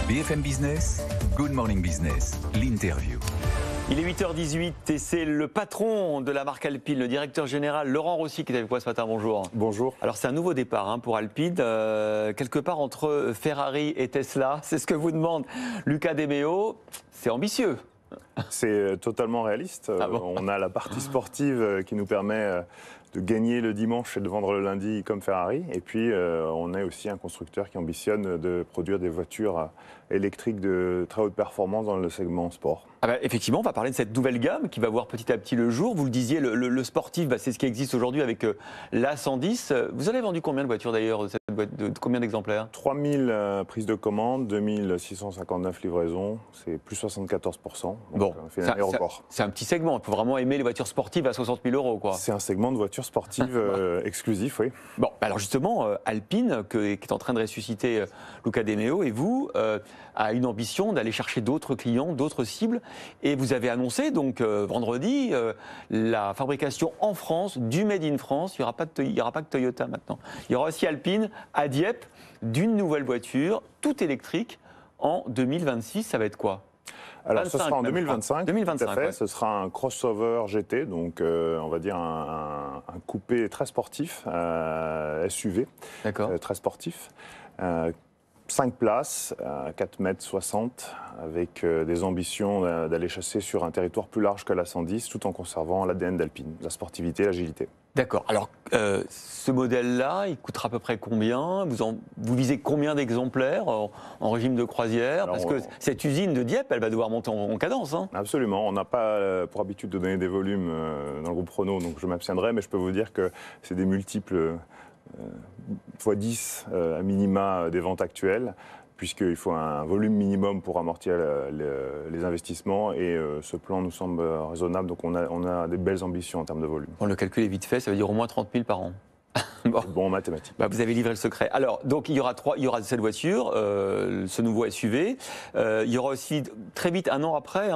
BFM Business, Good Morning Business, l'interview. Il est 8h18 et c'est le patron de la marque Alpine, le directeur général Laurent Rossi qui est avec moi ce matin. Bonjour. Bonjour. Alors c'est un nouveau départ pour Alpine, quelque part entre Ferrari et Tesla. C'est ce que vous demande Luca De Meo. C'est ambitieux. C'est totalement réaliste. Ah bon? On a la partie sportive qui nous permet de gagner le dimanche et de vendre le lundi comme Ferrari. Et puis on est aussi un constructeur qui ambitionne de produire des voitures électriques de très haute performance dans le segment sport. Ah bah, effectivement, on va parler de cette nouvelle gamme qui va voir petit à petit le jour. Vous le disiez, le sportif, c'est ce qui existe aujourd'hui avec l'A110. Vous avez vendu combien de voitures d'ailleurs, de combien d'exemplaires? 3000 prises de commande, 2659 livraisons, c'est plus 74%. Bon, c'est un petit segment. Il faut vraiment aimer les voitures sportives à 60 000 €, quoi. C'est un segment de voitures sportives exclusif, oui. Bon, alors justement, Alpine, qui est en train de ressusciter Luca De Meo, et vous, a une ambition d'aller chercher d'autres clients, d'autres cibles. Et vous avez annoncé, donc, vendredi, la fabrication en France, du Made in France. Il n'y aura pas que Toyota maintenant. Il y aura aussi Alpine à Dieppe, d'une nouvelle voiture, toute électrique, en 2026. Ça va être quoi? Alors, ce sera en 2025. 2025, tout à fait. ouais. Ce sera un crossover GT, donc on va dire un coupé très sportif, SUV, très sportif. 5 places, 4,60 m, avec des ambitions d'aller chasser sur un territoire plus large que l'A110, tout en conservant l'ADN d'Alpine, la sportivité, l'agilité. D'accord. Alors, ce modèle-là, il coûtera à peu près combien? Vous visez combien d'exemplaires en régime de croisière? Parce que cette usine de Dieppe, elle va devoir monter en cadence. Absolument. On n'a pas pour habitude de donner des volumes dans le groupe Renault, donc je m'abstiendrai, mais je peux vous dire que c'est des multiples fois 10 à minima des ventes actuelles, puisqu'il faut un volume minimum pour amortir les investissements, et ce plan nous semble raisonnable, donc on a des belles ambitions en termes de volume. Bon, le calcul est vite fait, ça veut dire au moins 30 000 par an. Bon en mathématiques. Vous avez livré le secret. Alors, donc il y aura cette voiture, ce nouveau SUV. Il y aura aussi très vite, un an après,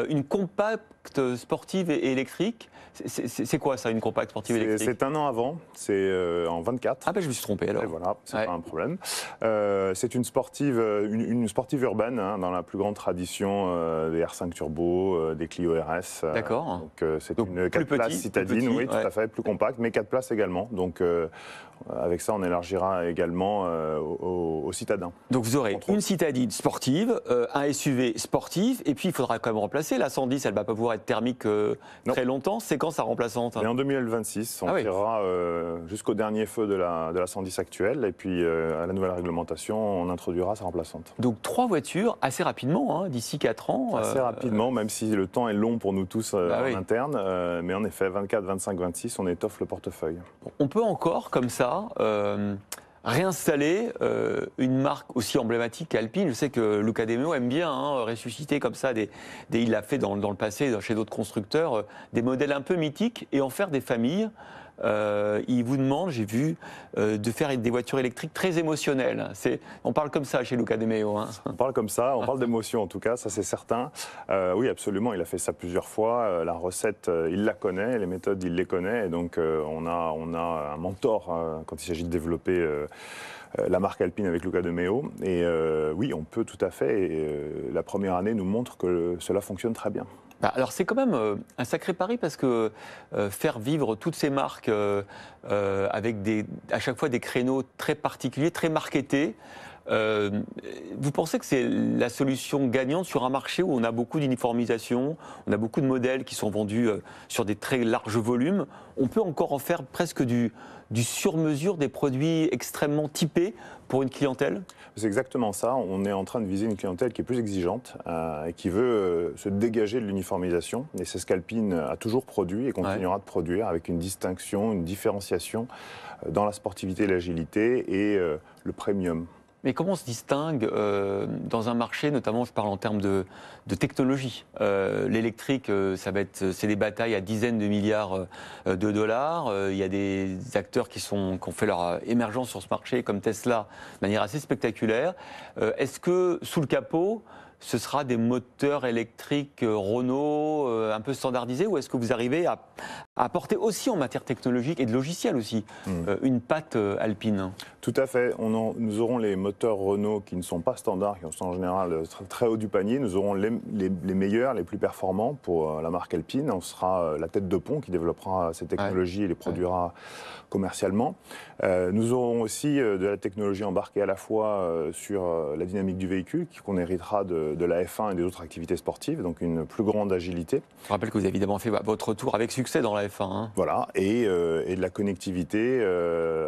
une compacte sportive et électrique. C'est quoi ça, une compacte sportive électrique? C'est un an avant, c'est en 24. Ah ben je me suis trompé alors. Et voilà, c'est pas un problème. C'est une sportive urbaine, dans la plus grande tradition des R5 Turbo, des Clio RS. D'accord. Donc c'est une 4 places citadine, oui, tout à fait, plus compacte, mais 4 places également. Donc avec ça, on élargira également aux citadins. Donc vous aurez une citadine sportive, un SUV sportif, et puis il faudra quand même remplacer. La 110, elle ne va pas pouvoir être thermique très longtemps. C'est quand sa remplaçante? Et en 2026, on tirera jusqu'au dernier feu de la 110 actuelle, et puis à la nouvelle réglementation, on introduira sa remplaçante. Donc 3 voitures assez rapidement, d'ici 4 ans. Assez rapidement, même si le temps est long pour nous tous en interne, mais en effet, 24, 25, 26, on étoffe le portefeuille. On peut encore, comme ça, réinstaller une marque aussi emblématique qu'Alpine. Je sais que Luca De Meo aime bien ressusciter comme ça, il l'a fait dans le passé chez d'autres constructeurs, des modèles un peu mythiques et en faire des familles. Il vous demande, j'ai vu, de faire des voitures électriques très émotionnelles. On parle comme ça chez Luca De Meo. On parle comme ça, on parle d'émotion en tout cas, ça c'est certain. Oui, absolument, il a fait ça plusieurs fois. La recette, il la connaît, les méthodes, il les connaît. Et donc on a un mentor quand il s'agit de développer la marque Alpine avec Luca De Meo. Et oui, on peut tout à fait. Et la première année nous montre que cela fonctionne très bien. Alors c'est quand même un sacré pari, parce que faire vivre toutes ces marques avec à chaque fois des créneaux très particuliers, très marketés, vous pensez que c'est la solution gagnante sur un marché où on a beaucoup d'uniformisation, on a beaucoup de modèles qui sont vendus sur des très larges volumes? On peut encore en faire presque du sur-mesure, des produits extrêmement typés pour une clientèle? C'est exactement ça. On est en train de viser une clientèle qui est plus exigeante et qui veut se dégager de l'uniformisation. Et c'est ce qu'Alpine a toujours produit et continuera de produire, avec une distinction, une différenciation dans la sportivité et l'agilité et le premium. Mais comment on se distingue dans un marché, notamment je parle en termes de technologie? L'électrique, c'est des batailles à dizaines de milliards de dollars. Il y a des acteurs qui ont fait leur émergence sur ce marché, comme Tesla, de manière assez spectaculaire. Est-ce que sous le capot, ce sera des moteurs électriques Renault un peu standardisés, ou est-ce que vous arrivez à apporter aussi en matière technologique et de logiciel aussi une patte Alpine? Tout à fait. Nous aurons les moteurs Renault qui ne sont pas standards, qui sont en général très haut du panier. Nous aurons les meilleurs, les plus performants pour la marque Alpine. On sera la tête de pont qui développera ces technologies et les produira commercialement. Nous aurons aussi de la technologie embarquée à la fois sur la dynamique du véhicule, qu'on héritera de la F1 et des autres activités sportives, donc une plus grande agilité. Je rappelle que vous avez évidemment fait votre tour avec succès dans la F1. Hein. Voilà, et de la connectivité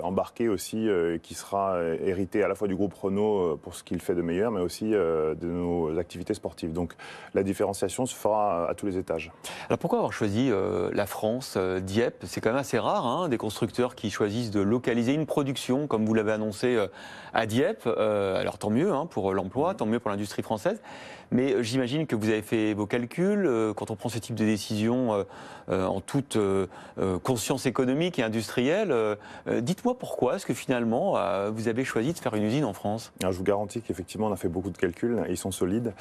embarquée aussi, qui sera héritée à la fois du groupe Renault pour ce qu'il fait de meilleur, mais aussi de nos activités sportives. Donc la différenciation se fera à tous les étages. Alors pourquoi avoir choisi la France, Dieppe? C'est quand même assez rare, hein, des constructeurs qui choisissent de localiser une production, comme vous l'avez annoncé, à Dieppe. Alors tant mieux pour l'emploi, tant mieux pour l'industrie française. Mais j'imagine que vous avez fait vos calculs. Quand on prend ce type de décision en toute conscience économique et industrielle, dites-moi pourquoi est-ce que finalement vous avez choisi de faire une usine en France? Alors, je vous garantis qu'effectivement on a fait beaucoup de calculs, ils sont solides.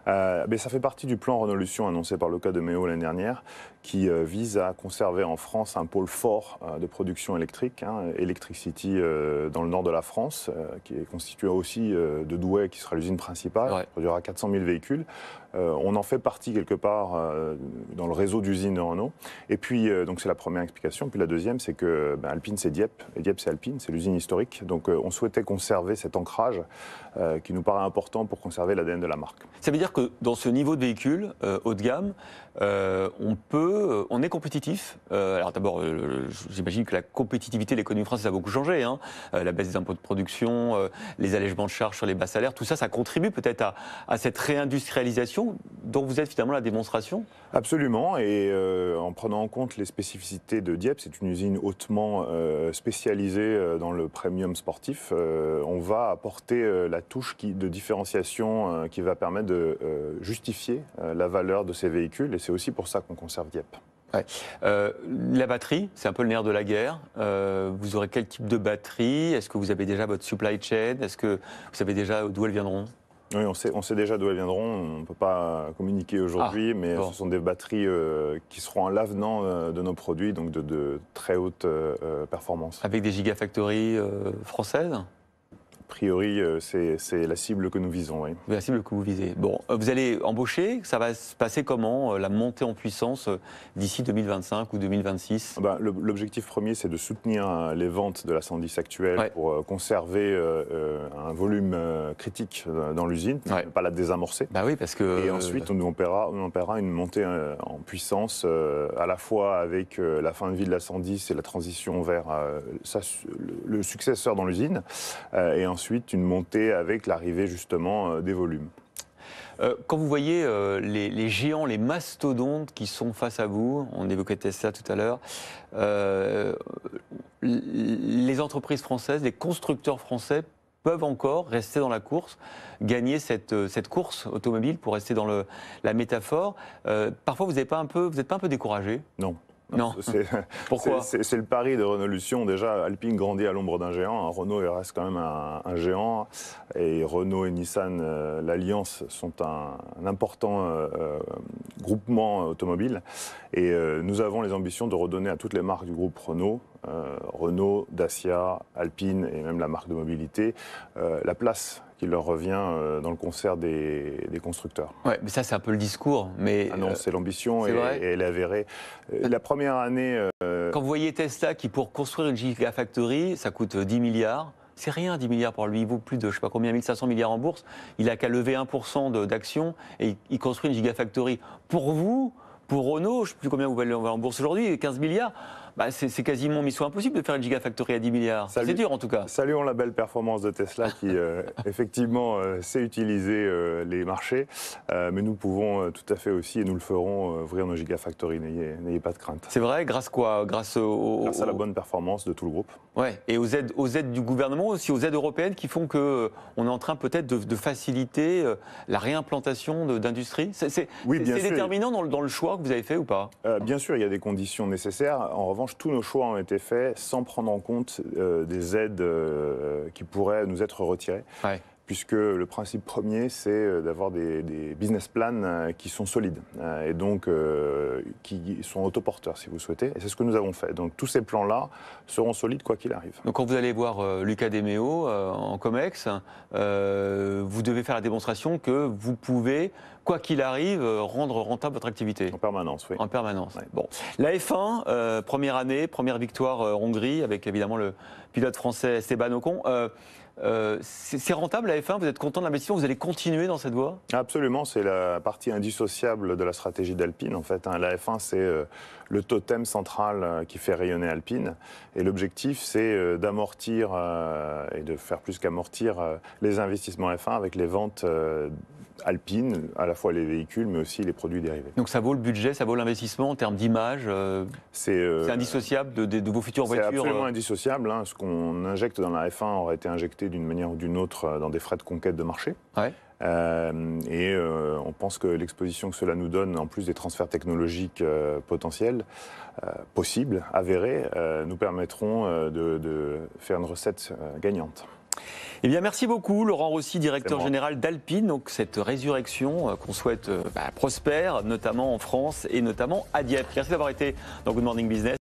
Mais ça fait partie du plan Renaulution annoncé par Luca de Meo l'année dernière, qui vise à conserver en France un pôle fort de production électrique, Electric City dans le nord de la France, qui est constitué aussi de Douai, qui sera l'usine principale, qui produira 400 000 véhicules. On en fait partie quelque part dans le réseau d'usines de Renault. Et puis, donc c'est la première explication. Puis la deuxième, c'est que Alpine, c'est Dieppe, et Dieppe, c'est Alpine, c'est l'usine historique. Donc on souhaitait conserver cet ancrage qui nous paraît important pour conserver l'ADN de la marque. Ça veut dire que dans ce niveau de véhicule haut de gamme, on est compétitif. Alors d'abord, j'imagine que la compétitivité de l'économie française a beaucoup changé. Hein. La baisse des impôts de production, les allègements de charges sur les bas salaires, tout ça, ça contribue peut-être à cette réindustrialisation dont vous êtes finalement la démonstration? Absolument, et en prenant en compte les spécificités de Dieppe, c'est une usine hautement spécialisée dans le premium sportif. On va apporter la touche de différenciation qui va permettre de justifier la valeur de ces véhicules, et c'est aussi pour ça qu'on conserve Dieppe. Ouais. La batterie, c'est un peu le nerf de la guerre. Vous aurez quel type de batterie? Est-ce que vous avez déjà votre supply chain? Est-ce que vous savez déjà d'où elles viendront? Oui, on sait déjà d'où elles viendront. On ne peut pas communiquer aujourd'hui, mais ce sont des batteries qui seront à l'avenant de nos produits, donc de très haute performance. Avec des gigafactories françaises? A priori, c'est la cible que nous visons, oui. La cible que vous visez. Bon, vous allez embaucher, ça va se passer comment, la montée en puissance d'ici 2025 ou 2026? L'objectif premier, c'est de soutenir les ventes de la 110 actuelle pour conserver un volume critique dans l'usine, ne pas la désamorcer. Bah oui, parce que... Et ensuite, on opérera une montée en puissance, à la fois avec la fin de vie de la 110 et la transition vers le successeur dans l'usine, et ensuite une montée avec l'arrivée justement des volumes. Quand vous voyez les géants, les mastodontes qui sont face à vous, on évoquait Tesla tout à l'heure, les entreprises françaises, les constructeurs français peuvent encore rester dans la course, gagner cette course automobile, pour rester dans la métaphore. Parfois, vous n'êtes pas un peu découragé? Non. Non. Pourquoi? C'est le pari de Renaulution. Déjà, Alpine grandit à l'ombre d'un géant. Renault, il reste quand même un géant. Et Renault et Nissan, l'Alliance, sont un important groupement automobile. Et nous avons les ambitions de redonner à toutes les marques du groupe Renault, Renault, Dacia, Alpine et même la marque de mobilité, la place qui leur revient dans le concert des constructeurs. Ouais, mais ça, c'est un peu le discours. Mais non, c'est l'ambition et elle est avérée. La première année... Quand vous voyez Tesla qui, pour construire une gigafactory, ça coûte 10 milliards, c'est rien, 10 milliards pour lui. Il vaut plus de, je ne sais pas combien, 1500 milliards en bourse. Il n'a qu'à lever 1% d'actions et il construit une gigafactory. Pour vous, pour Renault, je ne sais plus combien vous valez en bourse aujourd'hui, 15 milliards, c'est quasiment mission impossible de faire une gigafactory à 10 milliards. C'est dur en tout cas. Saluons la belle performance de Tesla qui effectivement sait utiliser les marchés, mais nous pouvons tout à fait aussi, et nous le ferons, ouvrir nos gigafactories, n'ayez pas de crainte. C'est vrai, grâce quoi? Grâce à la bonne performance de tout le groupe. Ouais, et aux aides du gouvernement, aussi aux aides européennes qui font qu'on est en train peut-être de faciliter la réimplantation d'industries. C'est déterminant dans le choix que vous avez fait ou pas? Bien sûr, il y a des conditions nécessaires. En revanche, tous nos choix ont été faits sans prendre en compte des aides qui pourraient nous être retirées. Ouais. puisque le principe premier, c'est d'avoir des business plans qui sont solides et donc qui sont autoporteurs, si vous souhaitez. Et c'est ce que nous avons fait. Donc tous ces plans-là seront solides quoi qu'il arrive. Donc quand vous allez voir Lucas Demeo en COMEX, vous devez faire la démonstration que vous pouvez, quoi qu'il arrive, rendre rentable votre activité. En permanence, oui. En permanence. Ouais. Bon. La F1, première année, première victoire Hongrie, avec évidemment le pilote français Esteban Ocon. C'est rentable la F1, vous êtes content de l'investissement, vous allez continuer dans cette voie? Absolument, c'est la partie indissociable de la stratégie d'Alpine. En fait, la F1, c'est le totem central qui fait rayonner Alpine. Et l'objectif, c'est d'amortir et de faire plus qu'amortir les investissements F1 avec les ventes Alpine, à la fois les véhicules, mais aussi les produits dérivés. Donc ça vaut le budget, ça vaut l'investissement en termes d'image c'est indissociable de vos futures voitures? C'est absolument indissociable. Hein. Ce qu'on injecte dans la F1 aurait été injecté d'une manière ou d'une autre dans des frais de conquête de marché. Ouais. On pense que l'exposition que cela nous donne, en plus des transferts technologiques potentiels, possibles, avérés, nous permettront de faire une recette gagnante. Eh bien, merci beaucoup, Laurent Rossi, directeur général d'Alpine. Donc, cette résurrection qu'on souhaite prospère, notamment en France et notamment à Dieppe. Merci d'avoir été dans Good Morning Business.